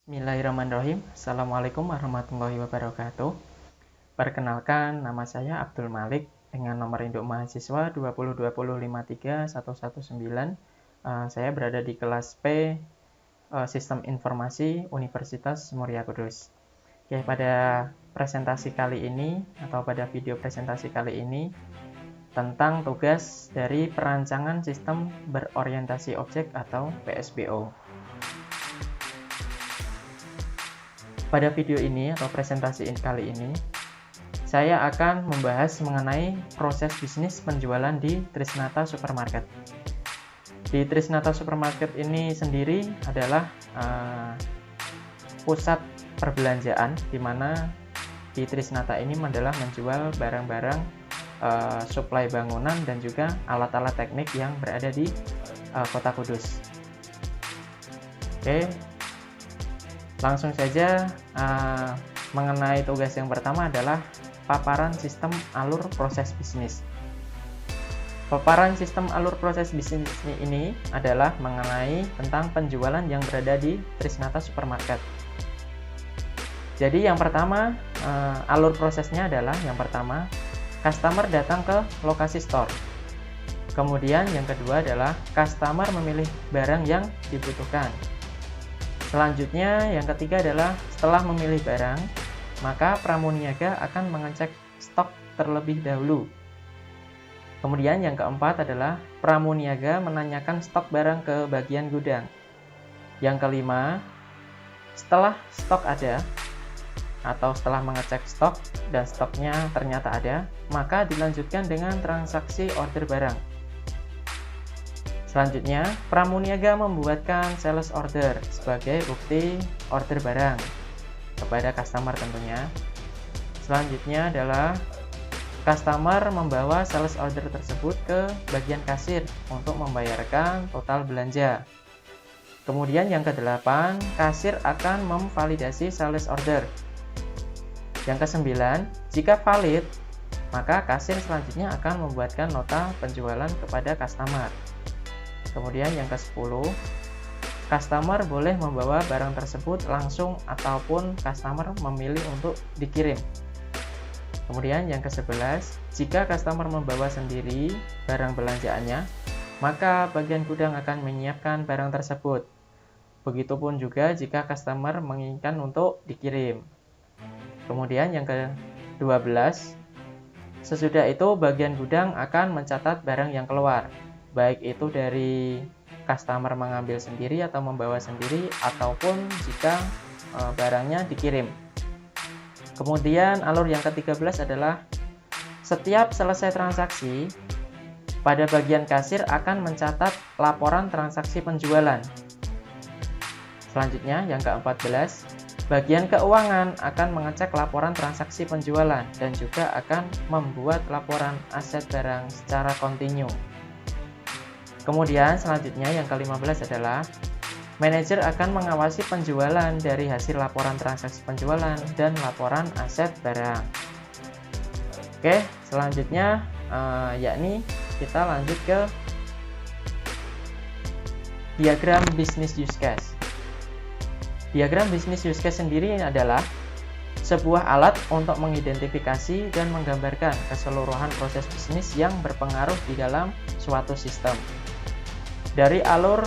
Bismillahirrahmanirrahim. Assalamualaikum warahmatullahi wabarakatuh. Perkenalkan, nama saya Abdul Malik dengan nomor induk mahasiswa 202053119. Saya berada di kelas P Sistem Informasi Universitas Muria Kudus. Oke, pada presentasi kali ini atau pada video presentasi kali ini tentang tugas dari perancangan sistem berorientasi objek atau PSBO. Pada video ini atau presentasi kali ini, saya akan membahas mengenai proses bisnis penjualan di Trisnata Supermarket. Di Trisnata Supermarket ini sendiri adalah pusat perbelanjaan, di mana di Trisnata ini adalah menjual barang-barang suplai bangunan dan juga alat-alat teknik yang berada di Kota Kudus. Oke. Langsung saja mengenai tugas yang pertama adalah paparan sistem alur proses bisnis. Paparan sistem alur proses bisnis ini adalah mengenai tentang penjualan yang berada di Trisnata Supermarket. Jadi yang pertama, alur prosesnya adalah yang pertama, customer datang ke lokasi store. Kemudian yang kedua adalah customer memilih barang yang dibutuhkan. Selanjutnya, yang ketiga adalah setelah memilih barang, maka pramuniaga akan mengecek stok terlebih dahulu. Kemudian yang keempat adalah pramuniaga menanyakan stok barang ke bagian gudang. Yang kelima, setelah stok ada, atau setelah mengecek stok dan stoknya ternyata ada, maka dilanjutkan dengan transaksi order barang. Selanjutnya, pramuniaga membuatkan sales order sebagai bukti order barang kepada customer tentunya. Selanjutnya adalah customer membawa sales order tersebut ke bagian kasir untuk membayarkan total belanja. Kemudian yang kedelapan, kasir akan memvalidasi sales order. Yang kesembilan, jika valid, maka kasir selanjutnya akan membuatkan nota penjualan kepada customer. Kemudian yang ke-10, customer boleh membawa barang tersebut langsung ataupun customer memilih untuk dikirim. Kemudian yang ke-11, jika customer membawa sendiri barang belanjaannya, maka bagian gudang akan menyiapkan barang tersebut. Begitupun juga jika customer menginginkan untuk dikirim. Kemudian yang ke-12, sesudah itu bagian gudang akan mencatat barang yang keluar, baik itu dari customer mengambil sendiri atau membawa sendiri, ataupun jika barangnya dikirim. Kemudian alur yang ke-13 adalah setiap selesai transaksi, pada bagian kasir akan mencatat laporan transaksi penjualan. Selanjutnya yang ke-14, bagian keuangan akan mengecek laporan transaksi penjualan dan juga akan membuat laporan aset barang secara kontinu. Kemudian selanjutnya yang ke-15 adalah manajer akan mengawasi penjualan dari hasil laporan transaksi penjualan dan laporan aset barang. Oke, selanjutnya yakni kita lanjut ke diagram business use case. Diagram business use case sendiri adalah sebuah alat untuk mengidentifikasi dan menggambarkan keseluruhan proses bisnis yang berpengaruh di dalam suatu sistem. Dari alur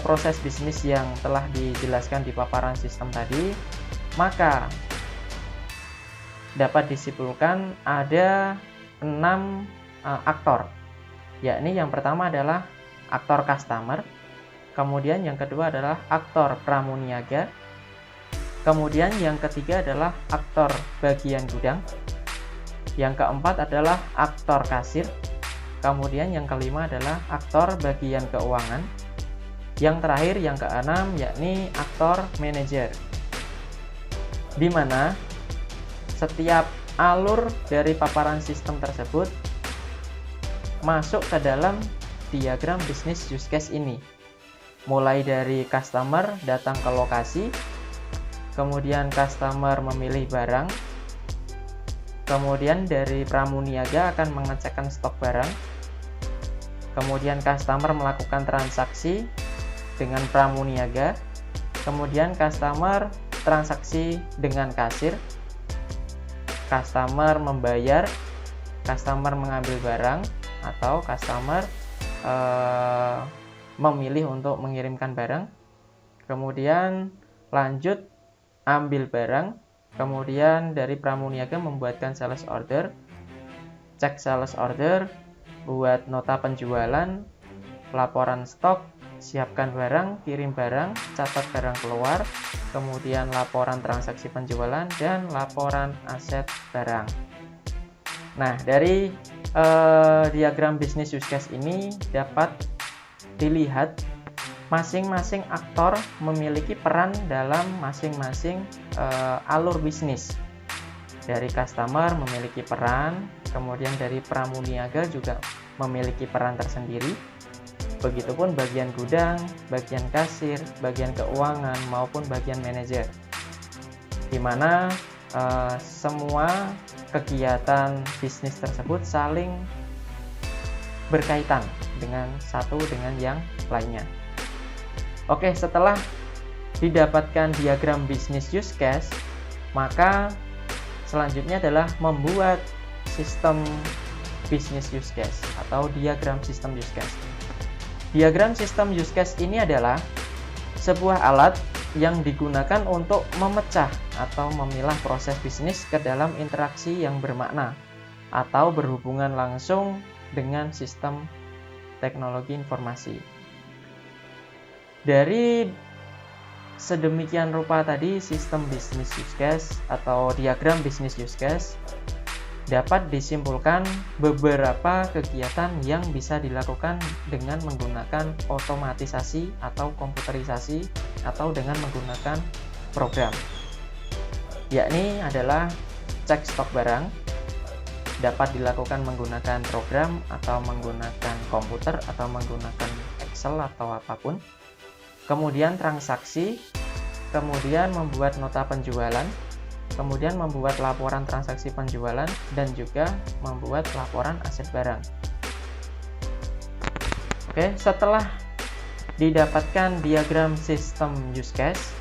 proses bisnis yang telah dijelaskan di paparan sistem tadi, maka dapat disimpulkan ada 6 aktor, yakni yang pertama adalah aktor customer, kemudian yang kedua adalah aktor pramuniaga, kemudian yang ketiga adalah aktor bagian gudang, yang keempat adalah aktor kasir, kemudian yang kelima adalah aktor bagian keuangan, yang terakhir yang keenam yakni aktor manajer, di mana setiap alur dari paparan sistem tersebut masuk ke dalam diagram business use case ini, mulai dari customer datang ke lokasi, kemudian customer memilih barang, kemudian dari pramuniaga akan mengecekkan stok barang, kemudian customer melakukan transaksi dengan pramuniaga, kemudian customer transaksi dengan kasir, customer membayar, customer mengambil barang, atau customer memilih untuk mengirimkan barang, kemudian lanjut ambil barang, kemudian dari pramuniaga membuatkan sales order, cek sales order, buat nota penjualan, laporan stok, siapkan barang, kirim barang, catat barang keluar, kemudian laporan transaksi penjualan, dan laporan aset barang. Nah, dari diagram bisnis use case ini dapat dilihat masing-masing aktor memiliki peran dalam masing-masing alur bisnis. Dari customer memiliki peran, kemudian dari pramuniaga juga memiliki peran tersendiri. Begitupun bagian gudang, bagian kasir, bagian keuangan, maupun bagian manajer, di mana semua kegiatan bisnis tersebut saling berkaitan dengan satu dengan yang lainnya. Oke, setelah didapatkan diagram bisnis use case, maka selanjutnya adalah membuat sistem bisnis use case atau diagram sistem use case. Diagram sistem use case ini adalah sebuah alat yang digunakan untuk memecah atau memilah proses bisnis ke dalam interaksi yang bermakna atau berhubungan langsung dengan sistem teknologi informasi. Dari sedemikian rupa tadi, sistem bisnis use case atau diagram bisnis use case dapat disimpulkan beberapa kegiatan yang bisa dilakukan dengan menggunakan otomatisasi atau komputerisasi atau dengan menggunakan program, yakni adalah cek stok barang dapat dilakukan menggunakan program atau menggunakan komputer atau menggunakan Excel atau apapun, kemudian transaksi, kemudian membuat nota penjualan, kemudian membuat laporan transaksi penjualan, dan juga membuat laporan aset barang. Oke, setelah didapatkan diagram sistem use case,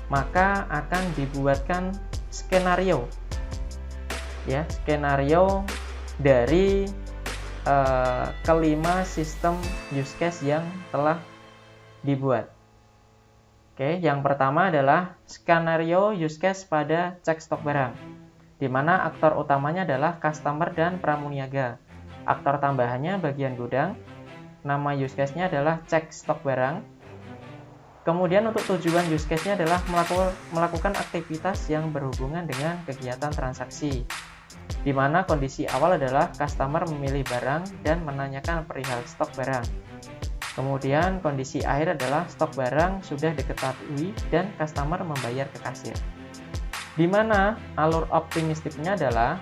maka akan dibuatkan skenario. Ya, skenario dari kelima sistem use case yang telah dibuat. Oke, yang pertama adalah skenario use case pada cek stok barang, di mana aktor utamanya adalah customer dan pramuniaga. Aktor tambahannya bagian gudang, nama use case-nya adalah cek stok barang. Kemudian untuk tujuan use case-nya adalah melakukan aktivitas yang berhubungan dengan kegiatan transaksi, di mana kondisi awal adalah customer memilih barang dan menanyakan perihal stok barang. Kemudian kondisi akhir adalah stok barang sudah diketahui dan customer membayar ke kasir. Di mana alur optimistiknya adalah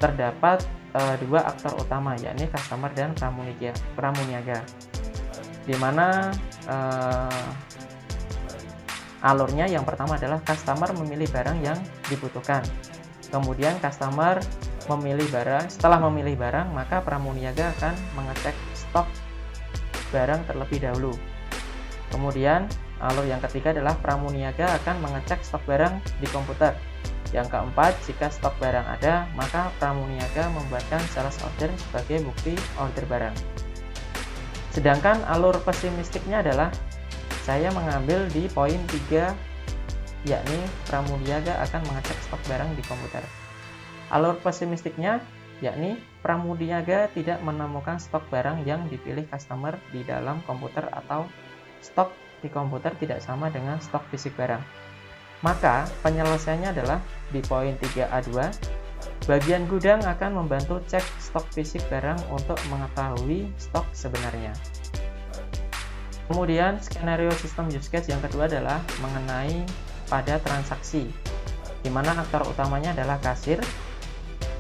terdapat dua aktor utama, yakni customer dan pramuniaga. Di mana alurnya yang pertama adalah customer memilih barang yang dibutuhkan. Kemudian customer memilih barang, setelah memilih barang maka pramuniaga akan mengecek stok barang terlebih dahulu. Kemudian alur yang ketiga adalah pramuniaga akan mengecek stok barang di komputer. Yang keempat, jika stok barang ada, maka pramuniaga membuatkan sales order sebagai bukti order barang. Sedangkan alur pesimistiknya adalah saya mengambil di poin 3, yakni pramuniaga akan mengecek stok barang di komputer. Alur pesimistiknya yakni pramuniaga tidak menemukan stok barang yang dipilih customer di dalam komputer atau stok di komputer tidak sama dengan stok fisik barang. Maka penyelesaiannya adalah di poin 3A2, bagian gudang akan membantu cek stok fisik barang untuk mengetahui stok sebenarnya. Kemudian skenario sistem use case yang kedua adalah mengenai pada transaksi, di mana aktor utamanya adalah kasir.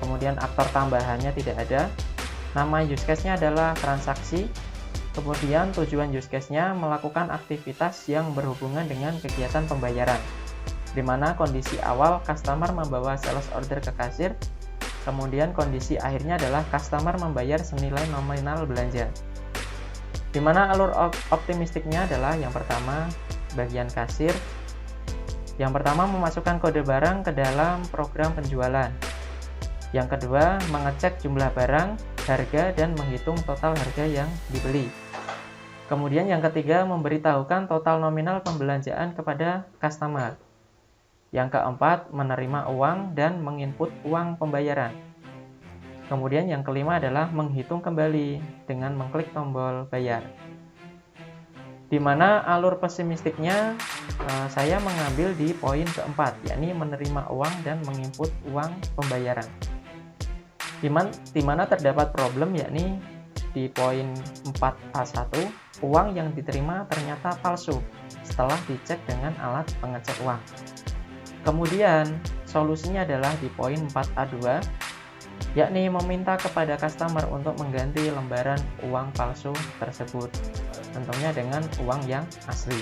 Kemudian aktor tambahannya tidak ada. Nama use case-nya adalah transaksi. Kemudian tujuan use case-nya melakukan aktivitas yang berhubungan dengan kegiatan pembayaran, di mana kondisi awal customer membawa sales order ke kasir. Kemudian kondisi akhirnya adalah customer membayar senilai nominal belanja. Di mana alur optimistiknya adalah yang pertama, bagian kasir. Yang pertama, memasukkan kode barang ke dalam program penjualan. Yang kedua, mengecek jumlah barang, harga, dan menghitung total harga yang dibeli. Kemudian yang ketiga, memberitahukan total nominal pembelanjaan kepada customer. Yang keempat, menerima uang dan menginput uang pembayaran. Kemudian yang kelima adalah menghitung kembali dengan mengklik tombol bayar. Di mana alur pesimistiknya saya mengambil di poin keempat, yakni menerima uang dan menginput uang pembayaran. Di mana terdapat problem, yakni di poin 4A1, uang yang diterima ternyata palsu setelah dicek dengan alat pengecek uang. Kemudian solusinya adalah di poin 4A2, yakni meminta kepada customer untuk mengganti lembaran uang palsu tersebut, tentunya dengan uang yang asli.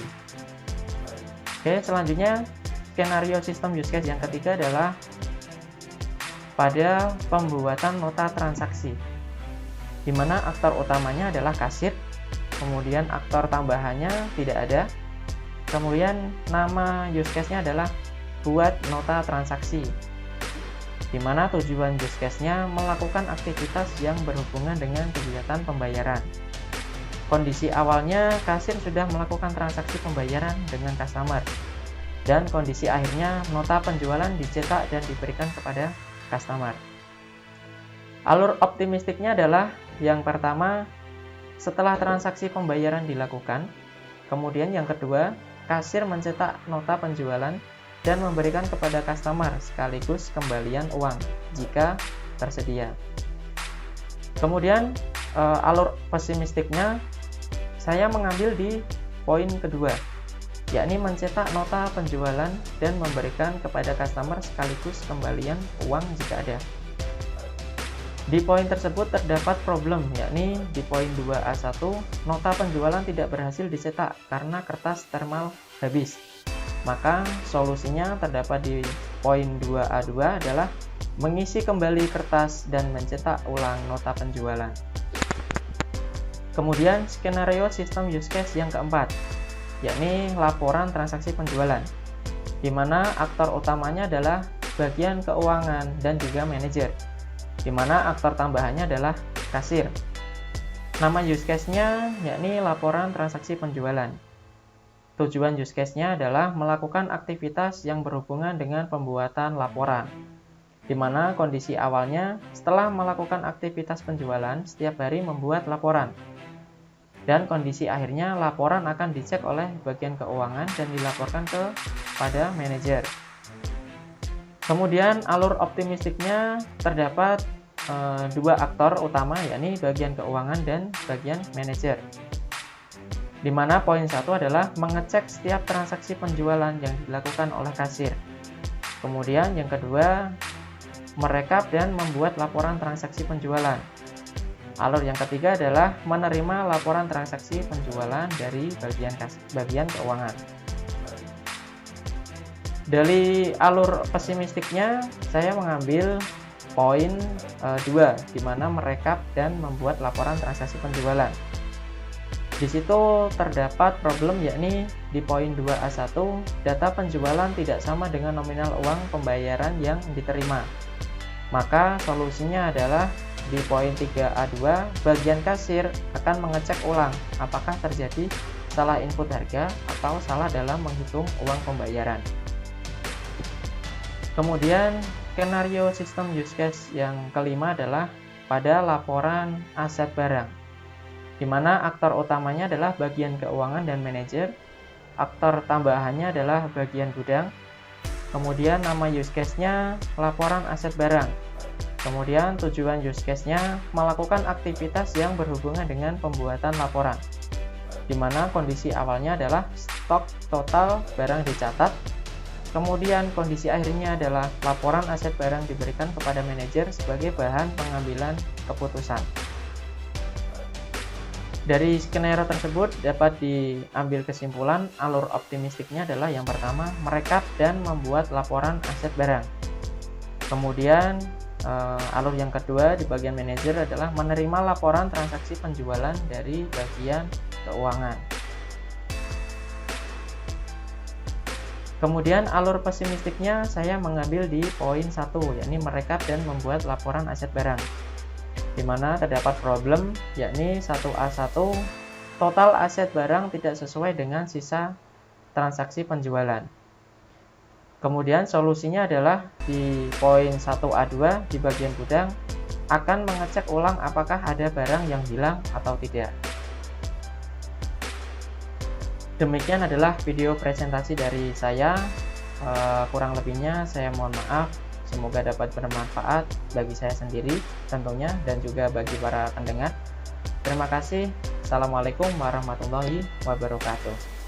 Oke, selanjutnya skenario sistem use case yang ketiga adalah pada pembuatan nota transaksi, di mana aktor utamanya adalah kasir, kemudian aktor tambahannya tidak ada, kemudian nama use case-nya adalah buat nota transaksi, di mana tujuan use case-nya melakukan aktivitas yang berhubungan dengan kegiatan pembayaran. Kondisi awalnya kasir sudah melakukan transaksi pembayaran dengan customer, dan kondisi akhirnya nota penjualan dicetak dan diberikan kepada customer. Alur optimistiknya adalah yang pertama, setelah transaksi pembayaran dilakukan, kemudian yang kedua, kasir mencetak nota penjualan dan memberikan kepada customer sekaligus kembalian uang jika tersedia. Kemudian alur pesimistiknya saya mengambil di poin kedua, yakni mencetak nota penjualan dan memberikan kepada customer sekaligus kembalian uang jika ada. Di poin tersebut terdapat problem, yakni di poin 2A1, nota penjualan tidak berhasil dicetak karena kertas thermal habis. Maka solusinya terdapat di poin 2A2 adalah mengisi kembali kertas dan mencetak ulang nota penjualan. Kemudian skenario sistem use case yang keempat, yakni laporan transaksi penjualan, di mana aktor utamanya adalah bagian keuangan dan juga manajer, di mana aktor tambahannya adalah kasir. Nama use case-nya yakni laporan transaksi penjualan. Tujuan use case-nya adalah melakukan aktivitas yang berhubungan dengan pembuatan laporan, di mana kondisi awalnya setelah melakukan aktivitas penjualan setiap hari membuat laporan, dan kondisi akhirnya laporan akan dicek oleh bagian keuangan dan dilaporkan kepada manajer. Kemudian alur optimistiknya terdapat dua aktor utama, yakni bagian keuangan dan bagian manajer. Di mana poin 1 adalah mengecek setiap transaksi penjualan yang dilakukan oleh kasir. Kemudian yang kedua, merekap dan membuat laporan transaksi penjualan. Alur yang ketiga adalah menerima laporan transaksi penjualan dari bagian keuangan. Dari alur pesimistiknya, saya mengambil poin 2, di mana merekap dan membuat laporan transaksi penjualan. Di situ terdapat problem, yakni di poin 2A1, data penjualan tidak sama dengan nominal uang pembayaran yang diterima. Maka solusinya adalah di poin 3A2, bagian kasir akan mengecek ulang apakah terjadi salah input harga atau salah dalam menghitung uang pembayaran. Kemudian skenario sistem use case yang kelima adalah pada laporan aset barang, di mana aktor utamanya adalah bagian keuangan dan manajer, aktor tambahannya adalah bagian gudang, kemudian nama use case-nya laporan aset barang, kemudian tujuan use case-nya melakukan aktivitas yang berhubungan dengan pembuatan laporan, di mana kondisi awalnya adalah stok total barang dicatat, kemudian kondisi akhirnya adalah laporan aset barang diberikan kepada manajer sebagai bahan pengambilan keputusan. Dari skenario tersebut dapat diambil kesimpulan alur optimistiknya adalah yang pertama, merekap dan membuat laporan aset barang. Kemudian alur yang kedua di bagian manajer adalah menerima laporan transaksi penjualan dari bagian keuangan. Kemudian alur pesimistiknya saya mengambil di poin 1, yakni merekap dan membuat laporan aset barang, di mana terdapat problem yakni 1A1, total aset barang tidak sesuai dengan sisa transaksi penjualan. Kemudian solusinya adalah di poin 1A2 di bagian gudang akan mengecek ulang apakah ada barang yang hilang atau tidak. Demikian adalah video presentasi dari saya. Kurang lebihnya saya mohon maaf. Semoga dapat bermanfaat bagi saya sendiri tentunya dan juga bagi para pendengar. Terima kasih. Assalamualaikum warahmatullahi wabarakatuh.